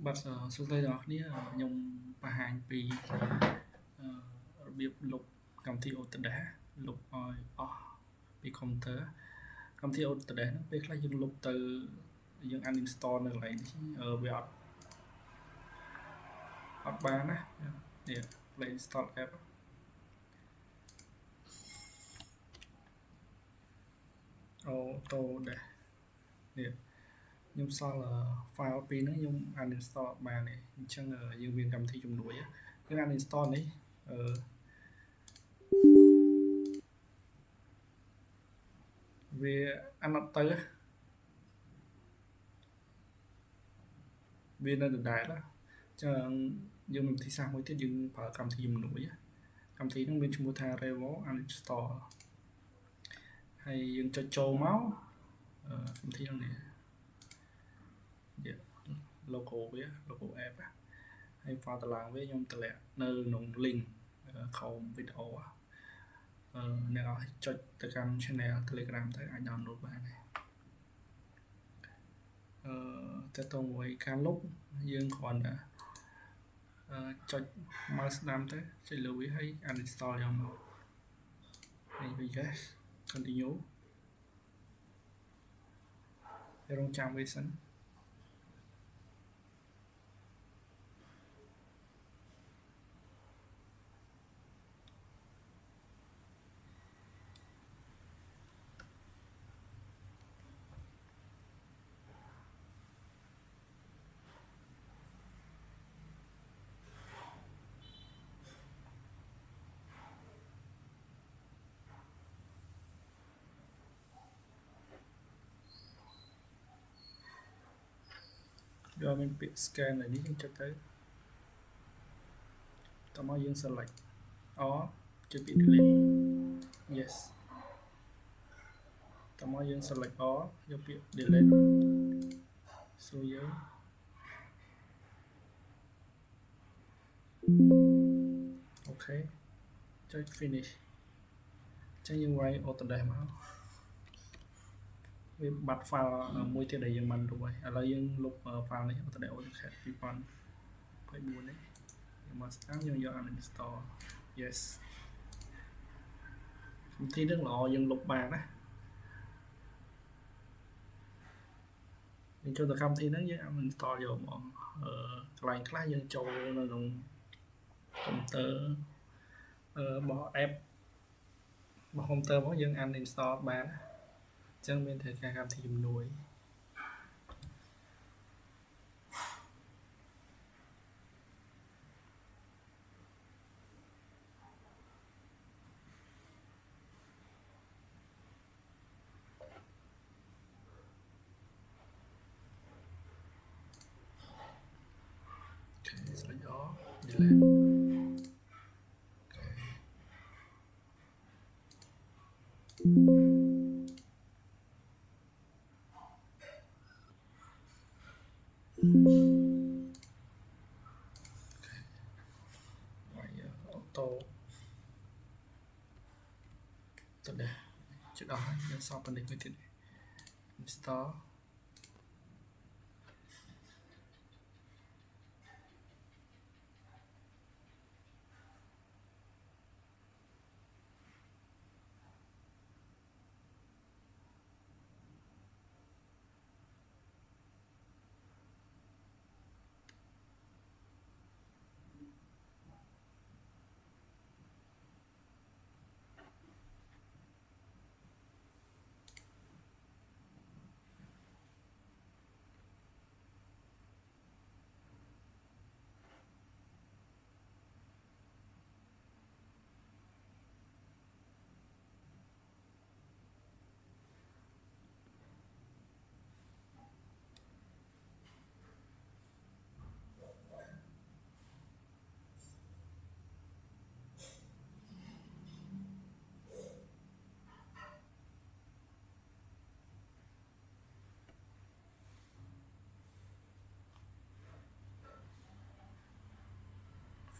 បាទសួស្តីដល់អ្នកគ្នាខ្ញុំបង្ហាញពីរបៀបលុបកម្មវិធី Autodesk លុបឲ្យអស់ពីកុំព្យូទ័រកម្មវិធី Autodesk ហ្នឹងពេលខ្លះយើងលុបទៅយើង uninstall នៅកន្លែងនេះវាអត់បានណានេះ play install app Autodesk នេះខ្ញុំសល់ file ពីរហ្នឹងខ្ញុំ uninstall អត់បានទេអញ្ចឹងយើងមានកម្មវិធីជំនួយយើង uninstall នេះវាអានអត់ទៅវានៅដដែលអញ្ចឹងយើងមានវិធីសាស្ត្រមួយទៀតយើងប្រើកម្មវិធីជំនួយកម្មវិធីហ្នឹងមានឈ្មោះថា Revo uninstall ហើយយើងចុចចូលមកកម្មវិធីហ្នឹងនេះ logo វា logo app ហើយ file តឡើងវាខ្ញុំតម្លាក់នៅក្នុង link ក្រោមវីដេអូអ្នកឲ្យចុចទៅកាន់ channel Telegram ទៅអាច download បានដែរតើតើមួយការលុបយើងគ្រាន់តែចុច mouse ស្ដាំទៅចុចលើវាហើយ uninstall យកមកហើយ yes continue រងចាំវាសិនយកមានពាក្យ scan នេះយើងចុចទៅតមកយើង select all ចុចពាក្យ delete yes តមកយើង select all យកពាក្យ delete សួរយើងអូខេចុច finish អញ្ចឹងយើងវាយ Autodesk មកវាបាត់ file មួយទៀតដែលយើងបានលុបហើយឥឡូវយើងលុប file នេះ Autodesk AutoCAD 2024នេះយើងមកស្ដាំយើងយក uninstall yes កម្មវិធីនេះល្អយើងលុបបានណាយើងចូលទៅកម្មវិធីហ្នឹងយើង uninstall យកហ្មងកន្លែងខ្លះយើងចូលនៅក្នុងកុំព្យូទ័ររបស់ app របស់កុំព្យូទ័រមកយើង uninstall បានអញ្ចឹងមានត្រូវការកម្មវិធីជំនួយselect all delete auto ទៅដែរជិតអស់ហើយយើងសល់ប៉ុណ្្នេះមួយទៀត install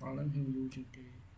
file ហ្នឹង hình view ជាងគេ